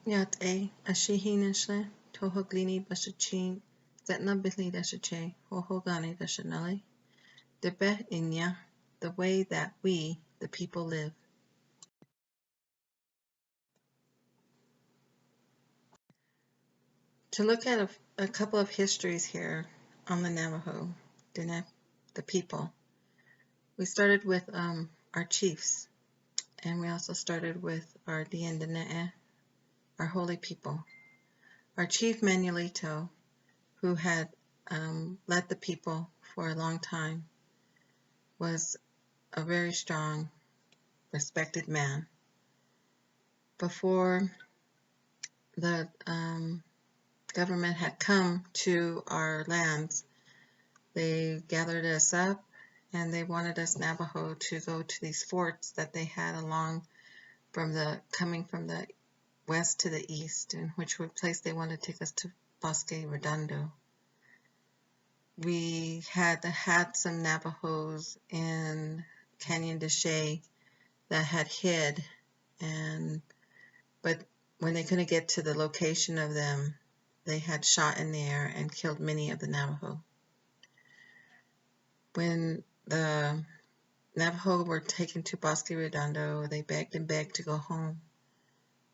Yat e ashihinashle tohoglini bashachin zetna bitli dashache hohogani dashanale debe inya the way that we the people live. To look at a couple of histories here on the Navajo, the people. We started with our chiefs, and we also started with our Diandane'e, our holy people. Our chief Manuelito, who had led the people for a long time, was a very strong, respected man. Before the government had come to our lands, they gathered us up and they wanted us Navajo to go to these forts that they had along coming from the west to the east, in which place they wanted to take us to Bosque Redondo. We had some Navajos in Canyon de Chelly that had hid, but when they couldn't get to the location of them, they had shot in the air and killed many of the Navajo. When the Navajo were taken to Bosque Redondo, they begged and begged to go home,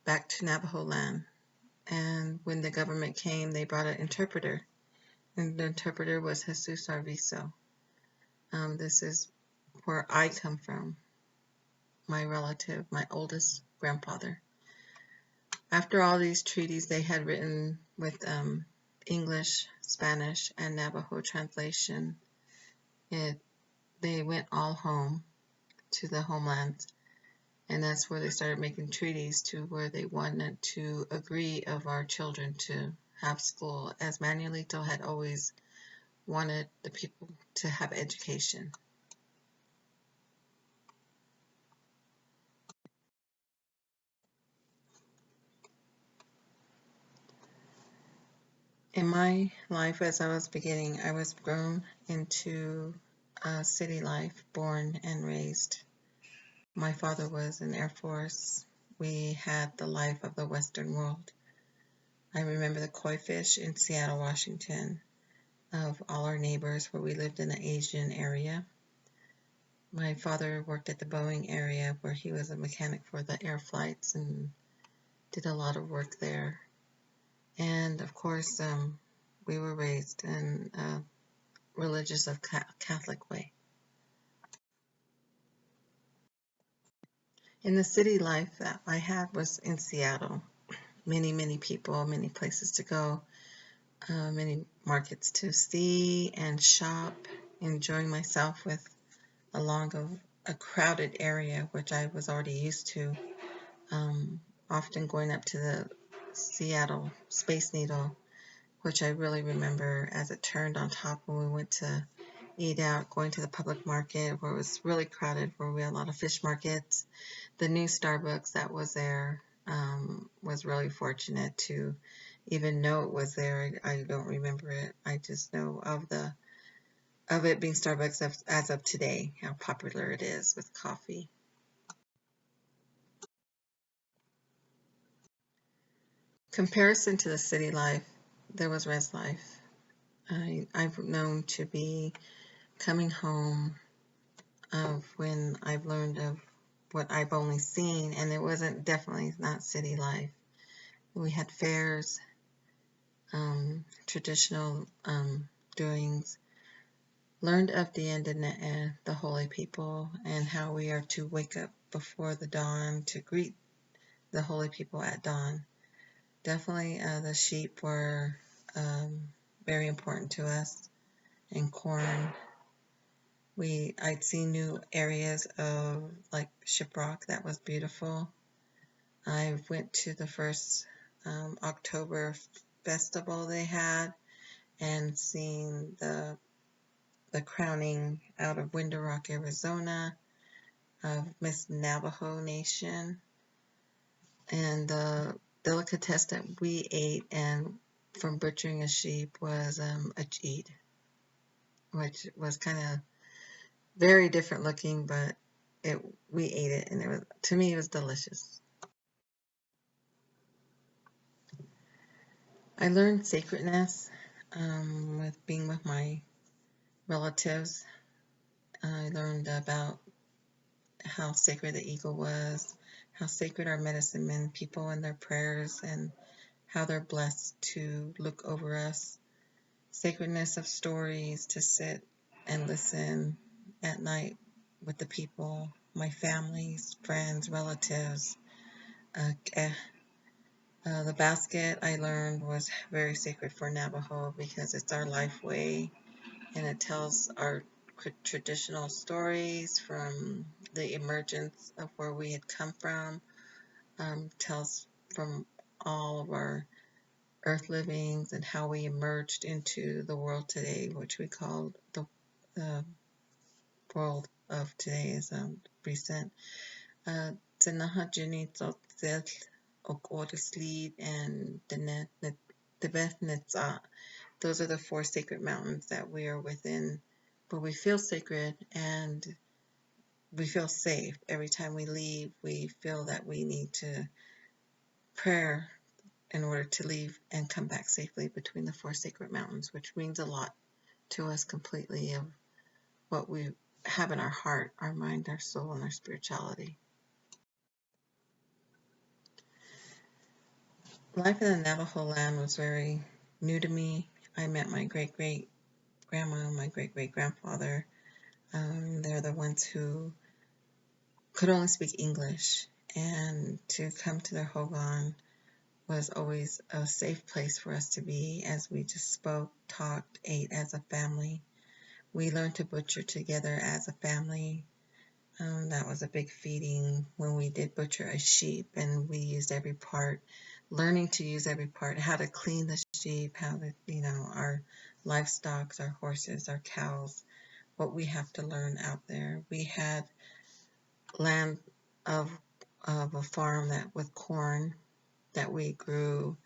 back to Navajo land. And when the government came, they brought an interpreter, and the interpreter was Jesus Arvizo. This is where I come from, my relative, my oldest grandfather. After all these treaties they had written with English, Spanish, and Navajo translation, they went all home to the homelands, and that's where they started making treaties to where they wanted to agree of our children to have school, as Manuelito had always wanted the people to have education. In my life, as I was beginning, I was grown into city life, born and raised. My father was in Air Force. We had the life of the Western world. I remember the koi fish in Seattle, Washington, of all our neighbors where we lived in the Asian area. My father worked at the Boeing area where he was a mechanic for the air flights and did a lot of work there. And of course, we were raised in a religious of Catholic way. In the city life that I had was in Seattle. Many people, many places to go, many markets to see and shop, enjoying myself with along a crowded area, which I was already used to, often going up to the Seattle Space Needle, which I really remember as it turned on top when we went to eat out, going to the public market where it was really crowded, where we had a lot of fish markets. The new Starbucks that was there was really fortunate to even know it was there. I don't remember it. I just know of it being Starbucks as of today, how popular it is with coffee. Comparison to the city life, there was res life. I've known to be coming home of when I've learned of what I've only seen, and it wasn't definitely not city life. We had fairs, traditional doings, learned of the holy people, and how we are to wake up before the dawn to greet the holy people at dawn. Definitely the sheep were very important to us, and corn. I'd seen new areas of like Shiprock that was beautiful. I went to the first October festival they had and seen the crowning out of Window Rock, Arizona of Miss Navajo Nation, and the delicatessen that we ate and from butchering a sheep was a cheat, which was kind of very different looking, but we ate it, and to me it was delicious. I learned sacredness with being with my relatives. I learned about how sacred the eagle was, how sacred our medicine men people and their prayers, and how they're blessed to look over us. Sacredness of stories to sit and listen at night with the people, my families, friends, relatives. Uh, eh, the basket I learned was very sacred for Navajo because it's our life way and it tells our traditional stories from the emergence of where we had come from, tells from all of our earth livings and how we emerged into the world today, which we call the world of today is recent. Tsinahajini Tsosie Okorislead and Tibet Nitsa. Those are the four sacred mountains that we are within, but we feel sacred and we feel safe. Every time we leave, we feel that we need to prayer in order to leave and come back safely between the four sacred mountains, which means a lot to us completely of what we have in our heart, our mind, our soul, and our spirituality. Life in the Navajo land was very new to me. I met my great-great-grandma and my great-great-grandfather. They're the ones who could only speak English, and to come to their hogan was always a safe place for us to be as we just spoke, talked, ate as a family. We learned to butcher together as a family. That was a big feeding when we did butcher a sheep and we used every part, learning to use every part, how to clean the sheep, how to, our livestock, our horses, our cows, what we have to learn out there. We had land of a farm that with corn that we grew.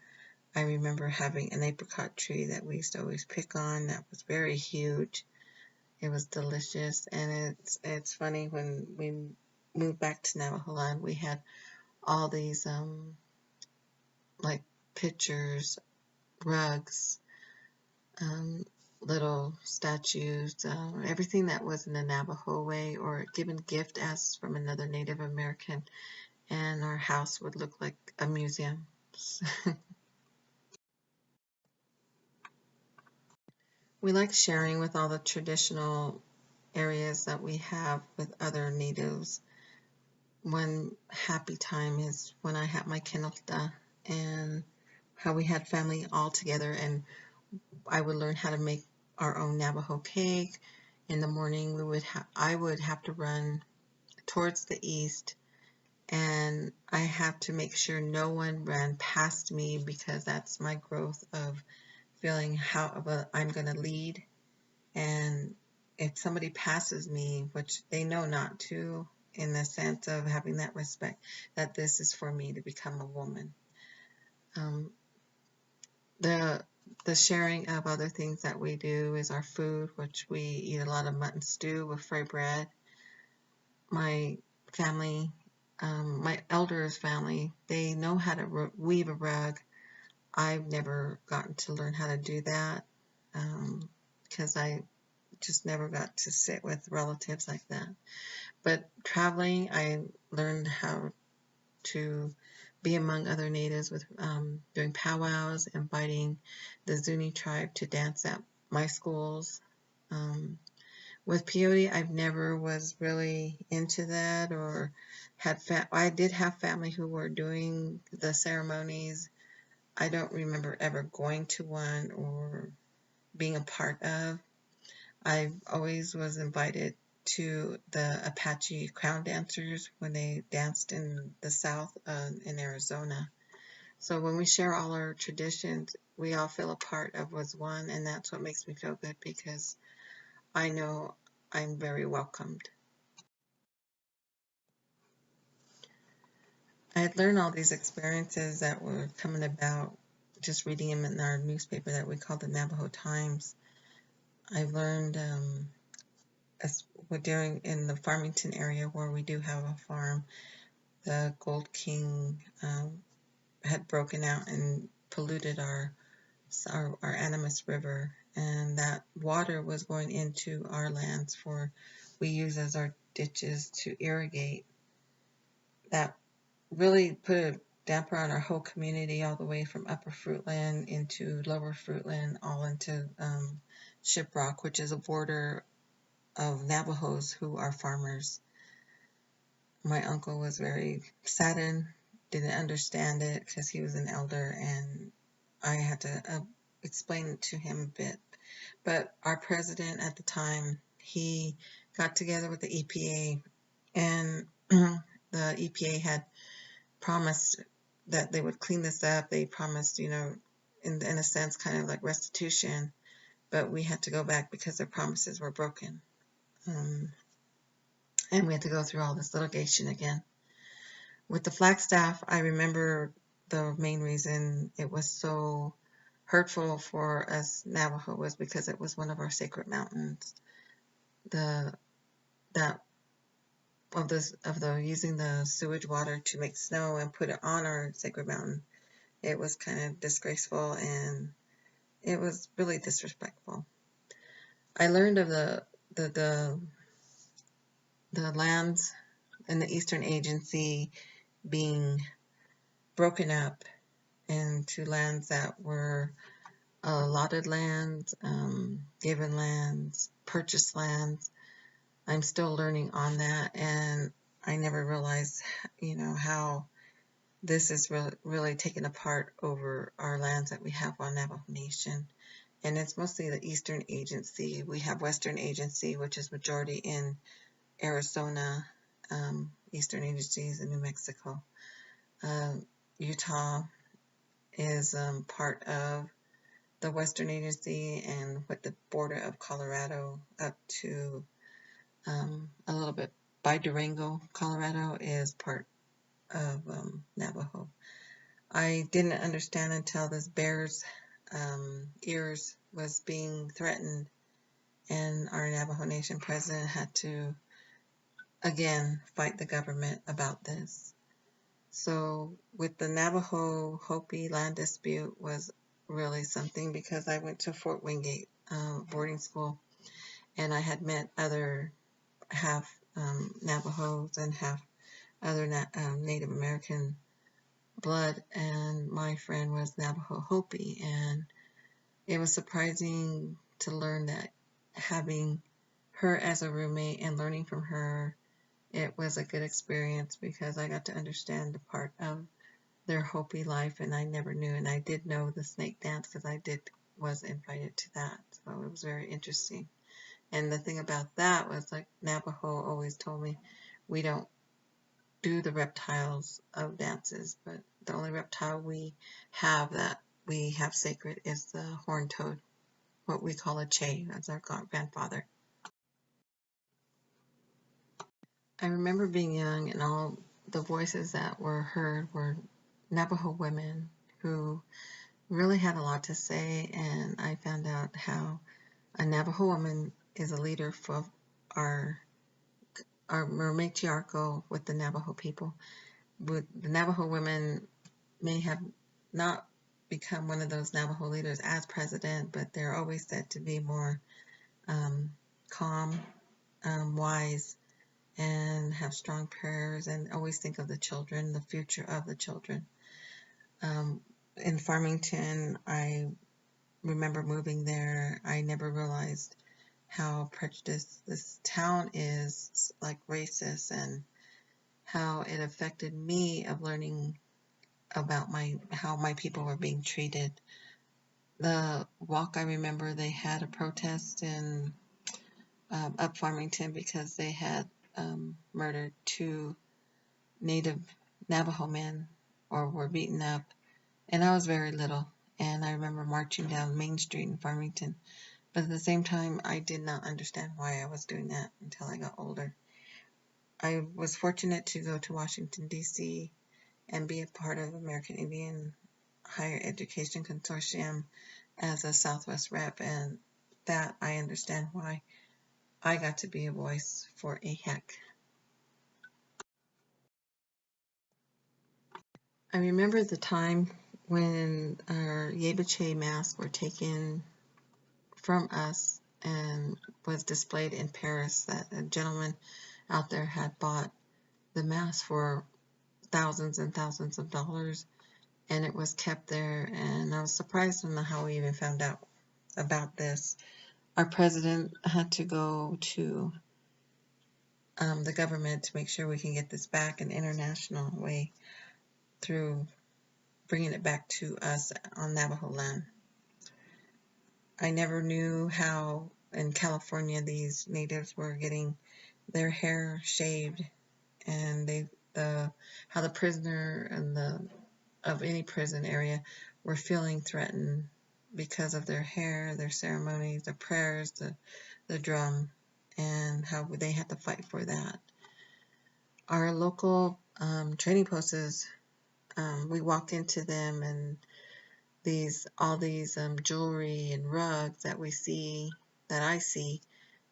I remember having an apricot tree that we used to always pick on that was very huge. It was delicious, and it's funny when we moved back to Navajo land, we had all these like pictures, rugs, um, little statues, everything that was in the Navajo way or given gift as from another Native American, and our house would look like a museum. We like sharing with all the traditional areas that we have with other natives. One happy time is when I had my kinolta and how we had family all together, and I would learn how to make our own Navajo cake. In the morning, I would have to run towards the east, and I have to make sure no one ran past me because that's my growth of feeling how I'm going to lead. And if somebody passes me, which they know not to, in the sense of having that respect, that this is for me to become a woman. Um, the the sharing of other things that we do is our food, which we eat a lot of mutton stew with fry bread. My family, my elders' family, they know how to weave a rug. I've never gotten to learn how to do that because I just never got to sit with relatives like that. But traveling, I learned how to be among other natives with doing powwows, inviting the Zuni tribe to dance at my schools. With peyote, I've never was really into that or I did have family who were doing the ceremonies. I don't remember ever going to one or being a part of. I always was invited to the Apache crown dancers when they danced in the South in Arizona. So when we share all our traditions, we all feel a part of what's one, and that's what makes me feel good because I know I'm very welcomed. I had learned all these experiences that were coming about just reading them in our newspaper that we call the Navajo Times. I learned during in the Farmington area where we do have a farm, the Gold King had broken out and polluted our our Animas River, and that water was going into our lands we use as our ditches to irrigate. That really put a damper on our whole community, all the way from Upper Fruitland into Lower Fruitland, all into Shiprock, which is a border of Navajos who are farmers. My uncle was very saddened, didn't understand it because he was an elder, and I had to explain it to him a bit. But our president at the time, he got together with the EPA, and the EPA had promised that they would clean this up. They promised, in a sense, kind of like restitution, but we had to go back because their promises were broken. And we had to go through all this litigation again. With the Flagstaff, I remember the main reason it was so hurtful for us Navajo was because it was one of our sacred mountains. That of the using the sewage water to make snow and put it on our sacred mountain, it was kind of disgraceful and it was really disrespectful. I learned of the lands in the Eastern Agency being broken up into lands that were allotted lands, given lands, purchased lands. I'm still learning on that, and I never realized, how this is really taken apart over our lands that we have on Navajo Nation. And it's mostly the Eastern Agency. We have Western Agency, which is majority in Arizona. Eastern Agencies in New Mexico. Utah is part of the Western Agency, and with the border of Colorado up to a little bit by Durango, Colorado, is part of Navajo. I didn't understand until this bear's ears was being threatened, and our Navajo Nation president had to again fight the government about this. So with the Navajo Hopi land dispute was really something, because I went to Fort Wingate boarding school, and I had met other half Navajos and half other Native American blood, and my friend was Navajo Hopi, and it was surprising to learn that having her as a roommate and learning from her, it was a good experience because I got to understand the part of their Hopi life, and I never knew, and I did know the snake dance because was invited to that, so it was very interesting. And the thing about that was, like, Navajo always told me, we don't do the reptiles of dances, but the only reptile we have that we have sacred is the horned toad, what we call a che, that's our grandfather. I remember being young, and all the voices that were heard were Navajo women who really had a lot to say, and I found out how a Navajo woman is a leader for our matriarchal with the Navajo people. The Navajo women may have not become one of those Navajo leaders as president, but they're always said to be more calm, wise, and have strong prayers, and always think of the children, the future of the children. In Farmington, I remember moving there. I never realized how prejudiced this town is, like racist, and how it affected me of learning about how my people were being treated. The walk, I remember they had a protest in up Farmington because they had murdered 2 native Navajo men, or were beaten up, and I was very little, and I remember marching down Main Street in Farmington, but at the same time I did not understand why I was doing that until I got older. I was fortunate to go to Washington, D.C. and be a part of American Indian Higher Education Consortium as a Southwest rep, and that I understand why I got to be a voice for AHEC. I remember the time when our Yebiche masks were taken from us and was displayed in Paris, that a gentleman out there had bought the mask for thousands and thousands of dollars, and it was kept there, and I was surprised to know how we even found out about this. Our president had to go to the government to make sure we can get this back an international way through bringing it back to us on Navajo land. I never knew how in California these natives were getting their hair shaved, and how the prisoner and of any prison area were feeling threatened because of their hair, their ceremonies, the prayers, the drum, and how they had to fight for that. Our local trading posts, we walked into them, and all these jewelry and rugs that I see,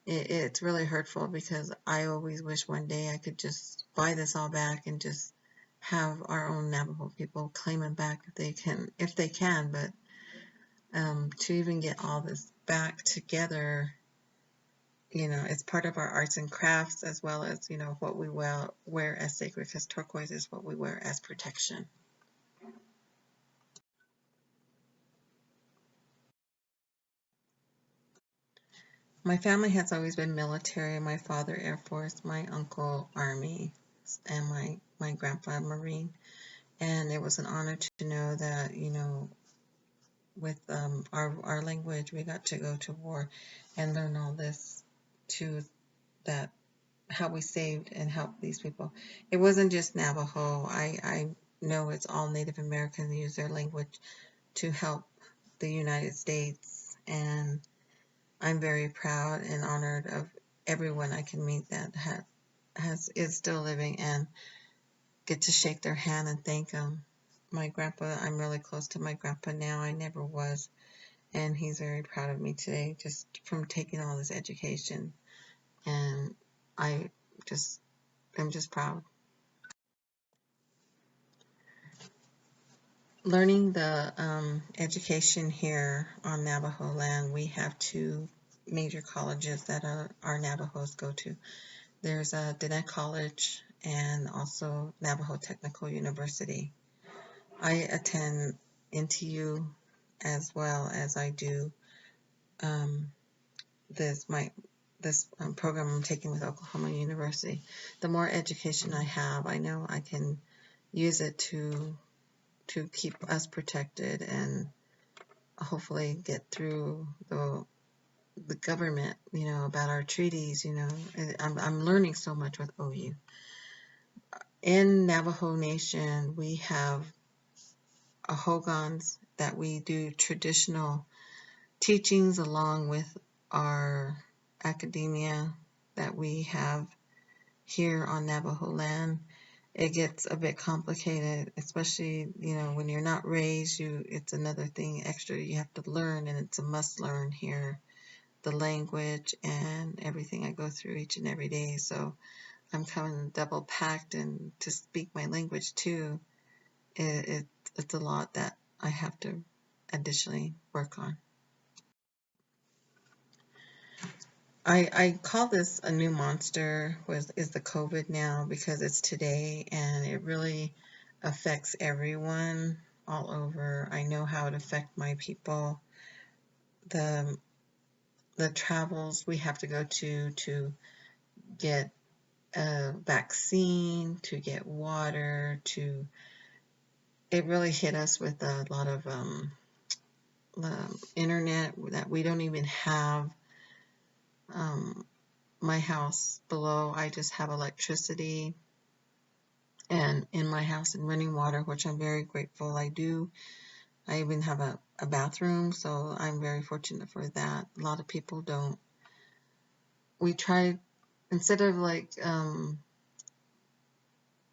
it's really hurtful, because I always wish one day I could just buy this all back and just have our own Navajo people claim it back if they can. But to even get all this back together, it's part of our arts and crafts, as well as, what we wear as sacred, because turquoise is what we wear as protection. My family has always been military. My father, Air Force, my uncle, Army, and my grandpa, Marine. And it was an honor to know that, with our language, we got to go to war and learn all this, to that how we saved and helped these people. It wasn't just Navajo. I know it's all Native Americans use their language to help the United States, and I'm very proud and honored of everyone I can meet that is still living, and get to shake their hand and thank them. My grandpa, I'm really close to my grandpa now. I never was, and he's very proud of me today, just from taking all this education, and I just I'm just proud. Learning the education here on Navajo land, we have two major colleges that our Navajos go to. There's Diné College and also Navajo Technical University. I attend NTU, as well as I do this program I'm taking with Oklahoma University. The more education I have, I know I can use it to keep us protected, and hopefully get through the government, about our treaties. I'm learning so much with OU. In Navajo Nation, we have a hogans that we do traditional teachings along with our academia that we have here on Navajo land. It gets a bit complicated, especially, when you're not raised, it's another thing extra you have to learn, and it's a must learn here, the language and everything I go through each and every day. So I'm coming double packed, and to speak my language too, it's a lot that I have to additionally work on. I call this a new monster, is the COVID now, because it's today, and it really affects everyone all over. I know how it affects my people. The travels we have to go to get a vaccine, to get water, it really hit us with a lot of internet that we don't even have. My house below, I just have electricity, and in my house, and running water, which I'm very grateful I do. I even have a bathroom, so I'm very fortunate for that. A lot of people don't. We try, instead of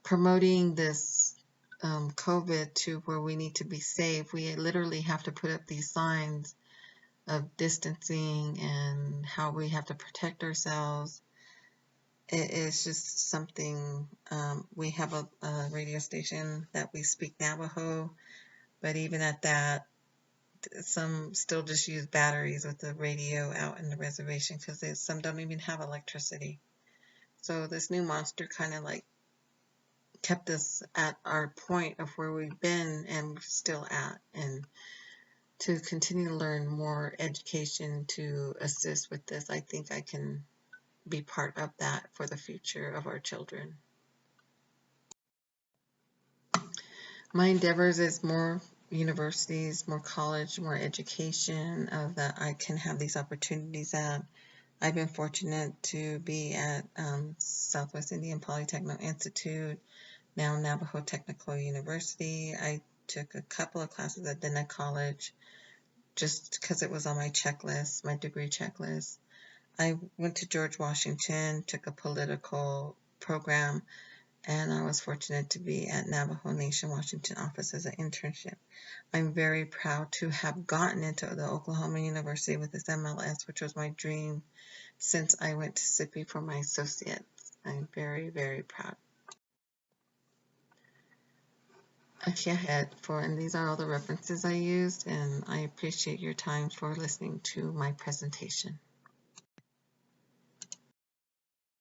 promoting this COVID to where we need to be safe, we literally have to put up these signs of distancing and how we have to protect ourselves. It is just something. We have a radio station that we speak Navajo, But even at that, some still just use batteries with the radio out in the reservation because some don't even have electricity. So this new monster kind of like kept us at our point of where we've been and we're still at, and to continue to learn more education to assist with this, I think I can be part of that for the future of our children. My endeavors is more universities, more college, more education that I can have these opportunities at. I've been fortunate to be at Southwest Indian Polytechnic Institute, now Navajo Technical University. I took a couple of classes at Denna College just because it was on my checklist, my degree checklist. I went to George Washington, took a political program, and I was fortunate to be at Navajo Nation Washington office as an internship. I'm very proud to have gotten into the Oklahoma University with this MLS, which was my dream since I went to SIPI for my associates. I'm very, very proud. Okay, and these are all the references I used, and I appreciate your time for listening to my presentation.